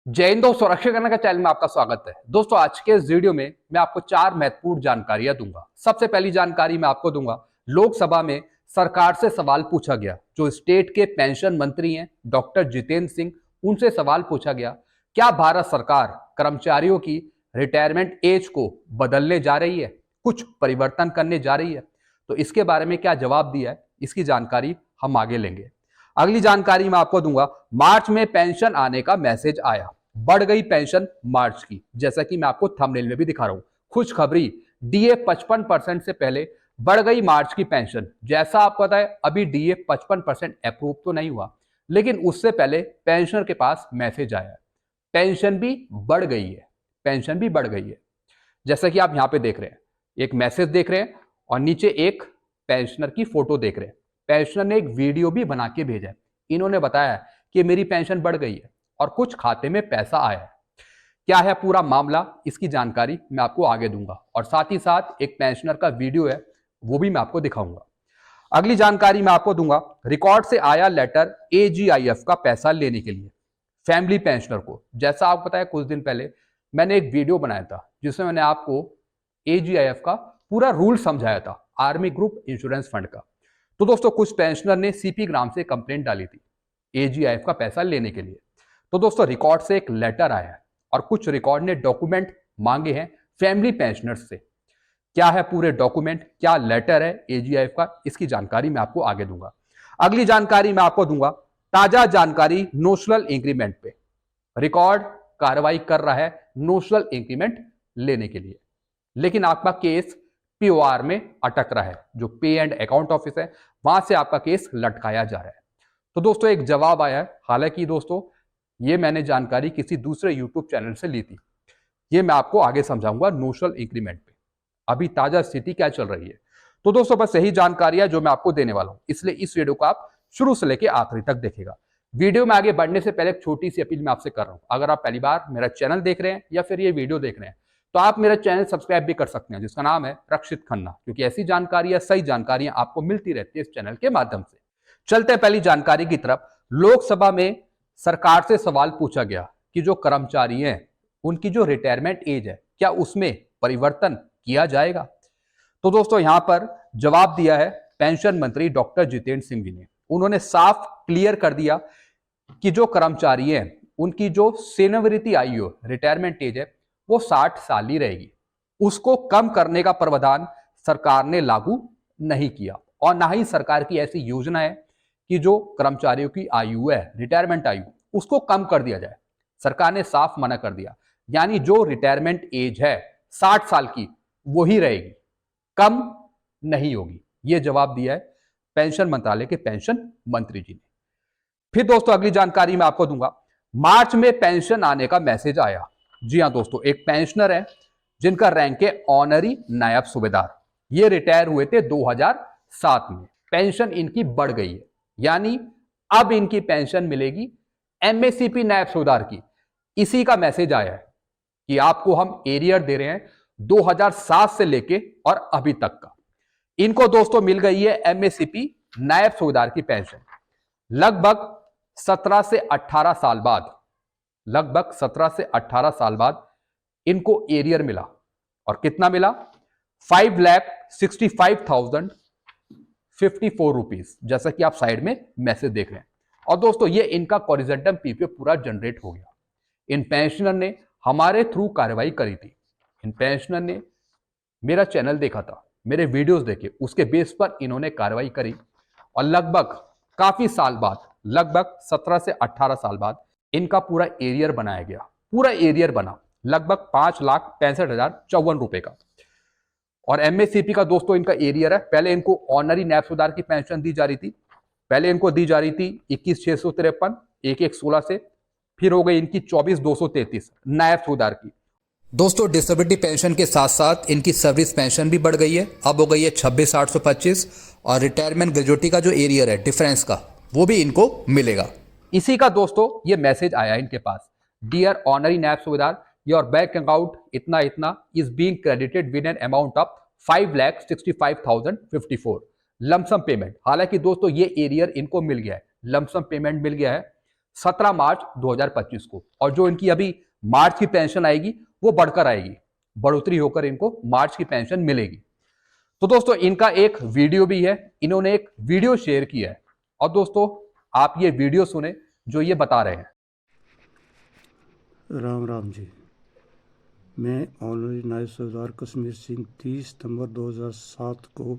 जय हिंद दोस्तों, रक्षा करने का चैनल में आपका स्वागत है। दोस्तों आज के इस वीडियो में मैं आपको 4 महत्वपूर्ण जानकारियां दूंगा। सबसे पहली जानकारी मैं आपको दूंगा, लोकसभा में सरकार से सवाल पूछा गया। जो स्टेट के पेंशन मंत्री हैं डॉक्टर जितेंद्र सिंह, उनसे सवाल पूछा गया, क्या भारत सरकार कर्मचारियों की रिटायरमेंट एज को बदलने जा रही है, कुछ परिवर्तन करने जा रही है? तो इसके बारे में क्या जवाब दिया है, इसकी जानकारी हम आगे लेंगे। अगली जानकारी मैं आपको दूंगा, मार्च में पेंशन आने का मैसेज आया, बढ़ गई पेंशन मार्च की। जैसा कि मैं आपको थंबनेल में भी दिखा रहा हूं, खुशखबरी, डीए 55% से पहले बढ़ गई मार्च की पेंशन। जैसा आपको पता है, अभी डीए 55% अप्रूव तो नहीं हुआ, लेकिन उससे पहले पेंशनर के पास मैसेज आया, पेंशन भी बढ़ गई है, पेंशन भी बढ़ गई है। जैसा कि आप यहां पे देख रहे हैं, एक मैसेज देख रहे हैं और नीचे एक पेंशनर की फोटो देख रहे हैं। पेंशनर ने एक वीडियो भी बना के भेजा है। इन्होंने बताया कि मेरी पेंशन बढ़ गई है और कुछ खाते में पैसा आया है। क्या है पूरा मामला, इसकी जानकारी मैं आपको आगे दूंगा और साथ ही साथ एक पेंशनर का वीडियो है, वो भी मैं आपको दिखाऊंगा। अगली जानकारी मैं आपको दूंगा, रिकॉर्ड से आया लेटर एजीआईएफ का पैसा लेने के लिए फैमिली पेंशनर को। जैसा आपको पता है, कुछ दिन पहले मैंने एक वीडियो बनाया था जिसमें मैंने आपको एजीआईएफ का पूरा रूल समझाया था, आर्मी ग्रुप इंश्योरेंस फंड का। तो दोस्तों कुछ पेंशनर ने सीपी ग्राम से कंप्लेंट डाली थी एजीआईएफ का पैसा लेने के लिए। तो दोस्तों रिकॉर्ड से एक लेटर आया है और कुछ रिकॉर्ड ने डॉक्यूमेंट मांगे हैं फैमिली पेंशनर्स से। क्या है पूरे डॉक्यूमेंट, क्या लेटर है एजीआईएफ का, इसकी जानकारी मैं आपको आगे दूंगा। अगली जानकारी मैं आपको दूंगा, ताजा जानकारी नोशनल इंक्रीमेंट पे। रिकॉर्ड कार्रवाई कर रहा है नोशनल इंक्रीमेंट लेने के लिए, लेकिन आपका केस पीओआर में अटक रहा है। जो पे एंड अकाउंट ऑफिस है, वहां से आपका केस लटकाया जा रहा है। तो दोस्तों एक जवाब आया है। हालांकि दोस्तों ये मैंने जानकारी किसी दूसरे यूट्यूब चैनल से ली थी, ये मैं आपको आगे समझाऊंगा नोशनल इंक्रीमेंट पे अभी ताजा स्थिति क्या चल रही है। तो दोस्तों बस यही जानकारी है जो मैं आपको देने वाला हूं, इसलिए इस वीडियो को आप शुरू से लेकर आखिरी तक देखिएगा। वीडियो में आगे बढ़ने से पहले एक छोटी सी अपील मैं आपसे कर रहा हूं, अगर आप पहली बार मेरा चैनल देख रहे हैं या फिर ये वीडियो देख रहे हैं, तो आप मेरा चैनल सब्सक्राइब भी कर सकते हैं, जिसका नाम है रक्षित खन्ना, क्योंकि ऐसी जानकारियां, सही जानकारियां आपको मिलती रहती है इस चैनल के माध्यम से। चलते हैं पहली जानकारी की तरफ। लोकसभा में सरकार से सवाल पूछा गया कि जो कर्मचारी हैं उनकी जो रिटायरमेंट एज है, क्या उसमें परिवर्तन किया जाएगा? तो दोस्तों यहां पर जवाब दिया है पेंशन मंत्री डॉक्टर जितेंद्र सिंह जी ने। उन्होंने साफ क्लियर कर दिया कि जो कर्मचारी हैं उनकी जो सेवानिवृत्ति आयु, रिटायरमेंट एज है, वो 60 साल ही रहेगी। उसको कम करने का प्रावधान सरकार ने लागू नहीं किया और ना ही सरकार की ऐसी योजना है कि जो कर्मचारियों की आयु है, रिटायरमेंट आयु, उसको कम कर दिया जाए। सरकार ने साफ मना कर दिया, यानी जो रिटायरमेंट एज है 60 साल की, वही रहेगी, कम नहीं होगी। यह जवाब दिया है पेंशन मंत्रालय के पेंशन मंत्री जी ने। फिर दोस्तों अगली जानकारी मैं आपको दूंगा, मार्च में पेंशन आने का मैसेज आया। जी हां दोस्तों, एक पेंशनर है जिनका रैंक है ऑनरी नायब सूबेदार। ये रिटायर हुए थे 2007 में। पेंशन इनकी बढ़ गई है, यानी अब इनकी पेंशन मिलेगी एमएससीपी नायब सूबेदार की। इसी का मैसेज आया है कि आपको हम एरियर दे रहे हैं 2007 से लेके और अभी तक का। इनको दोस्तों मिल गई है एमएससीपी नायब सूबेदार की पेंशन लगभग 17 से 18 साल बाद। लगभग 17 से 18 साल बाद इनको एरियर मिला। और कितना मिला? 5,65,054 रुपीज, जैसा कि आप साइड में मैसेज देख रहे हैं। और दोस्तों ये इनका कॉरिजेंटम पीपीओ पूरा जनरेट हो गया। इन पेंशनर ने हमारे थ्रू कार्रवाई करी थी। इन पेंशनर ने मेरा चैनल देखा था, मेरे वीडियोस देखे, उसके बेस पर इन्होंने कार्रवाई करी और लगभग काफी साल बाद, लगभग 17 से 18 साल बाद इनका पूरा एरियर बनाया गया। पूरा एरियर बना लगभग 5,65,054 रुपए का। और एमएससीपी का दोस्तों इनका एरियर है। पहले इनको ऑनरी नायब सूबेदार की पेंशन दी जा रही थी। पहले इनको दी जा रही थी 21,653 11/16 से, फिर हो गई इनकी 24,233 नायब सूबेदार की। दोस्तों डिसेबिलिटी पेंशन के साथ साथ इनकी सर्विस पेंशन भी बढ़ गई है, अब हो गई है 26,825। और रिटायरमेंट ग्रेजुएटी का जो एरियर है डिफरेंस का, वो भी इनको मिलेगा। इसी का दोस्तों ये मैसेज आया इनके पास, डियर ऑनरी नायब सूबेदार, योर बैंक अकाउंट इतना इतना is being credited with an amount of 5,65,054 lump sum payment. हालांकि दोस्तों ये एरियर इनको मिल गया है, लमसम पेमेंट मिल गया है 17 मार्च 2025 को, और जो इनकी अभी मार्च की पेंशन आएगी वो बढ़कर आएगी, बढ़ोतरी होकर इनको मार्च की पेंशन मिलेगी। तो दोस्तों इनका एक वीडियो भी है, इन्होंने एक वीडियो शेयर किया है, और दोस्तों आप ये वीडियो सुने जो ये बता रहे हैं। राम राम जी। मैं ऑनरेरी नायब सरदार कश्मीर सिंह 30 सितंबर 2007 को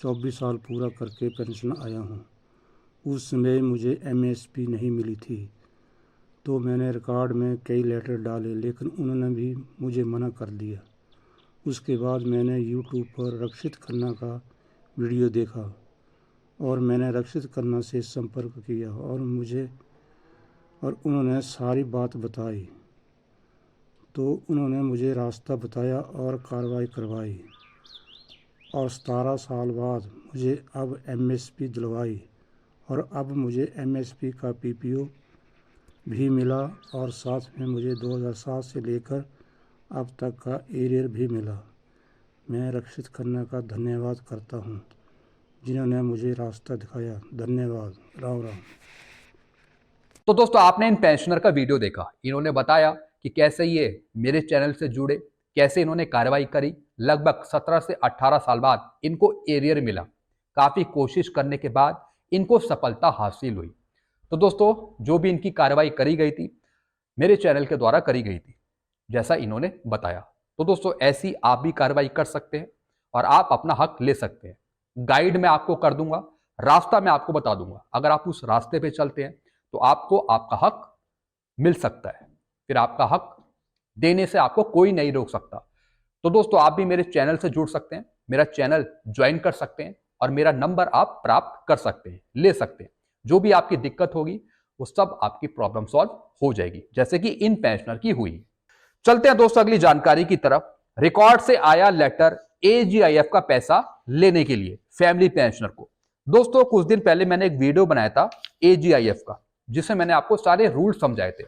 24 साल पूरा करके पेंशन आया हूँ। उस समय मुझे एमएसपी नहीं मिली थी, तो मैंने रिकॉर्ड में कई लेटर डाले, लेकिन उन्होंने भी मुझे मना कर दिया। उसके बाद मैंने यूट्यूब पर रक्षित खन्ना का वीडियो देखा और मैंने रक्षित खन्ना से संपर्क किया और उन्होंने सारी बात बताई। तो उन्होंने मुझे रास्ता बताया और कार्रवाई करवाई, और 17 साल बाद मुझे अब एमएसपी दिलवाई, और अब मुझे एमएसपी का पीपीओ भी मिला, और साथ में मुझे 2007 से लेकर अब तक का एरियर भी मिला। मैं रक्षित खन्ना का धन्यवाद करता हूँ, जिन्होंने मुझे रास्ता दिखाया। धन्यवाद। राम राम। तो दोस्तों आपने इन पेंशनर का वीडियो देखा, इन्होंने बताया कि कैसे ये मेरे चैनल से जुड़े, कैसे इन्होंने कार्रवाई करी। लगभग 17 से 18 साल बाद इनको एरियर मिला, काफी कोशिश करने के बाद इनको सफलता हासिल हुई। तो दोस्तों जो भी इनकी कार्रवाई करी गई थी मेरे चैनल के द्वारा करी गई थी, जैसा इन्होंने बताया। तो दोस्तों ऐसी आप भी कार्रवाई कर सकते हैं और आप अपना हक ले सकते हैं। गाइड मैं आपको कर दूंगा, रास्ता मैं आपको बता दूंगा। अगर आप उस रास्ते पे चलते हैं तो आपको आपका हक मिल सकता है, फिर आपका हक देने से आपको कोई नहीं रोक सकता। तो दोस्तों आप भी मेरे चैनल से जुड़ सकते हैं, मेरा चैनल ज्वाइन कर सकते हैं, और मेरा नंबर आप प्राप्त कर सकते हैं, ले सकते हैं। जो भी आपकी दिक्कत होगी वो सब आपकी प्रॉब्लम सॉल्व हो जाएगी, जैसे कि इन पेंशनर की हुई। चलते हैं दोस्तों अगली जानकारी की तरफ। रिकॉर्ड से आया लेटर एजीआईएफ का पैसा लेने के लिए फैमिली पेंशनर को। दोस्तों कुछ दिन पहले मैंने एक वीडियो बनाया था एजीआईएफ का, जिसमें मैंने आपको सारे रूल समझाए थे।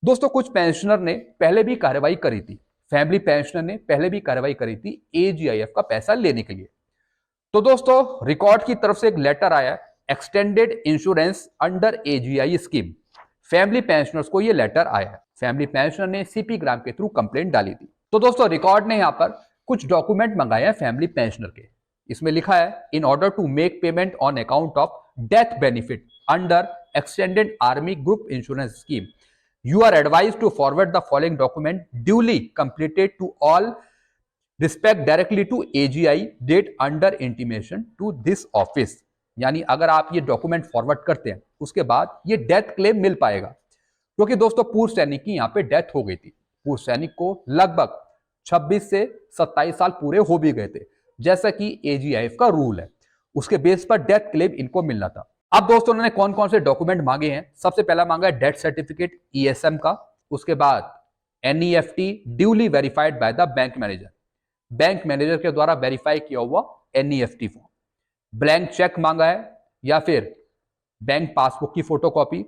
दोस्तों कुछ पेंशनर ने पहले भी कार्रवाई करी थी, फैमिली पेंशनर ने पहले भी कार्रवाई करी थी एजीआईएफ का पैसा लेने के लिए। तो दोस्तों रिकॉर्ड की तरफ से एक लेटर आया, extended insurance under AGI scheme. Family pensioners को ये लेटर आया है। फैमिली पेंशनर ने सीपी ग्राम के थ्रू कंप्लेंट डाली थी। तो दोस्तों रिकॉर्ड ने यहां पर कुछ डॉक्यूमेंट मंगाए हैं फैमिली पेंशनर के। इसमें लिखा है, in order to make payment on account of death benefit under extended army group insurance scheme, you are advised to forward the following document duly completed to all respect directly to AGI date under intimation to this office। यानी अगर आप ये document forward करते हैं उसके बाद ये death claim मिल पाएगा, क्योंकि दोस्तों पूर्व सैनिक की यहाँ पे डेथ हो गई थी। पूर्व सैनिक को लगभग 26 से 27 साल पूरे हो भी गए थे, जैसा कि एजीआईएफ का रूल है। उसके बेस पर डेथ क्लेम इनको मिलना था। अब दोस्तों उन्होंने कौन कौन से डॉक्यूमेंट मांगे हैं। सबसे पहला मांगा है डेथ सर्टिफिकेट ईएसएम का, उसके बाद NEFT duly verified by the bank manager, bank manager के द्वारा वेरीफाई किया हुआ एनईएफटी फॉर्म, ब्लैंक चेक मांगा है या फिर बैंक पासबुक की फोटोकॉपी,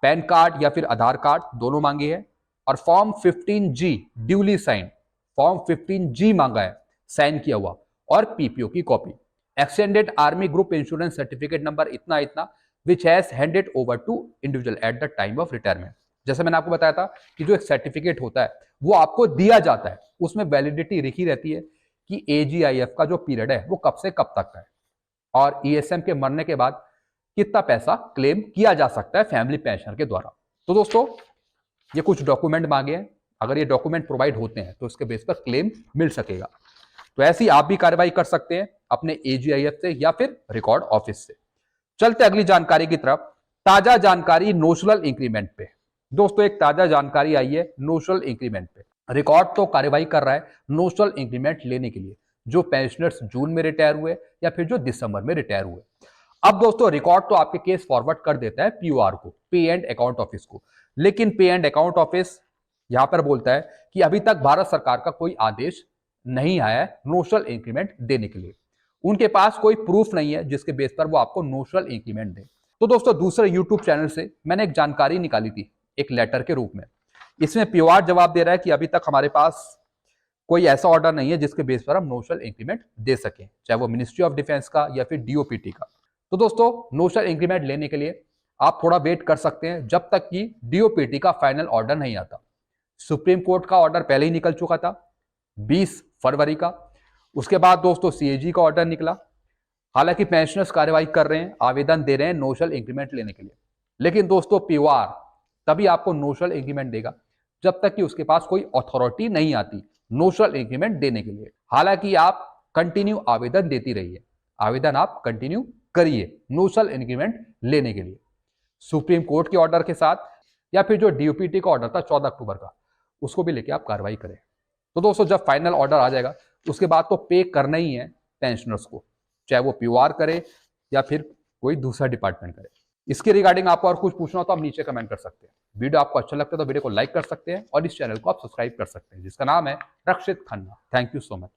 पैन कार्ड या फिर आधार कार्ड, दोनों मांगे हैं, और form 15G duly sign, form 15G मांगा है साइन किया हुआ, और पीपीओ की copy, extended army group insurance certificate number इतना इतना which has handed over to individual at the time of retirement. जैसे मैंने आपको बताया था कि जो एक सर्टिफिकेट होता है वो आपको दिया जाता है, उसमें वैलिडिटी लिखी रहती है कि एजीआईएफ का जो पीरियड है वो कब से कब तक का है, और ईएसएम के मरने के बाद कितना पैसा क्लेम किया जा सकता है फैमिली पेंशनर के द्वारा। तो दोस्तों ये कुछ डॉक्यूमेंट मांगे हैं, अगर ये डॉक्यूमेंट प्रोवाइड होते हैं तो इसके बेस पर क्लेम मिल सकेगा। तो ऐसी आप भी कार्रवाई कर सकते हैं अपने एजीआईएफ से या फिर रिकॉर्ड ऑफिस से। चलते अगली जानकारी की तरफ। ताजा जानकारी नोशनल इंक्रीमेंट पे। दोस्तों एक ताजा जानकारी आई है नोशनल इंक्रीमेंट पे। रिकॉर्ड तो कार्रवाई कर रहा है नोशनल इंक्रीमेंट लेने के लिए, जो पेंशनर्स जून में रिटायर हुए या फिर जो दिसंबर में रिटायर हुए। अब दोस्तों रिकॉर्ड तो आपके केस फॉरवर्ड कर देता है पीओआर को, पे एंड अकाउंट ऑफिस को, लेकिन पे एंड अकाउंट ऑफिस यहां पर बोलता है कि अभी तक भारत सरकार का कोई आदेश नहीं आया है नोशनल इंक्रीमेंट देने के लिए। उनके पास कोई प्रूफ नहीं है जिसके बेस पर वो आपको नोशनल इंक्रीमेंट दे। तो दोस्तों दूसरे यूट्यूब चैनल से मैंने एक जानकारी निकाली थी एक लेटर के रूप में। इसमें पीओआर जवाब दे रहा है कि अभी तक हमारे पास कोई ऐसा ऑर्डर नहीं है जिसके बेस पर हम नोशनल इंक्रीमेंट दे सकें, चाहे वो मिनिस्ट्री ऑफ डिफेंस का या फिर डीओपीटी का। तो दोस्तों नोशनल इंक्रीमेंट लेने के लिए आप थोड़ा वेट कर सकते हैं जब तक कि डीओपीटी का फाइनल ऑर्डर नहीं आता। सुप्रीम कोर्ट का ऑर्डर पहले ही निकल चुका था 20 फरवरी का। उसके बाद दोस्तों सीएजी का ऑर्डर निकला। हालांकि पेंशनर्स कार्रवाई कर रहे हैं, आवेदन दे रहे हैं नोशनल इंक्रीमेंट लेने के लिए, लेकिन दोस्तों पीवार तभी आपको नोशनल इंक्रीमेंट देगा जब तक कि उसके पास कोई अथॉरिटी नहीं आती नोशनल इंक्रीमेंट देने के लिए। हालांकि आप कंटिन्यू आवेदन देती रहिए, आवेदन आप कंटिन्यू करिए नोशनल इंक्रीमेंट लेने के लिए सुप्रीम कोर्ट के ऑर्डर के साथ, या फिर जो डीओपीटी का ऑर्डर था 14 अक्टूबर का, उसको भी लेके आप कार्रवाई करें। तो दोस्तों जब फाइनल ऑर्डर आ जाएगा उसके बाद तो पे करना ही है पेंशनर्स को, चाहे वो पीवार करे या फिर कोई दूसरा डिपार्टमेंट करे। इसके रिगार्डिंग आपको और कुछ पूछना हो तो आप नीचे कमेंट कर सकते हैं। वीडियो आपको अच्छा लगता है तो वीडियो को लाइक कर सकते हैं और इस चैनल को आप सब्सक्राइब कर सकते हैं जिसका नाम है Rakshit Khanna. Thank you so much.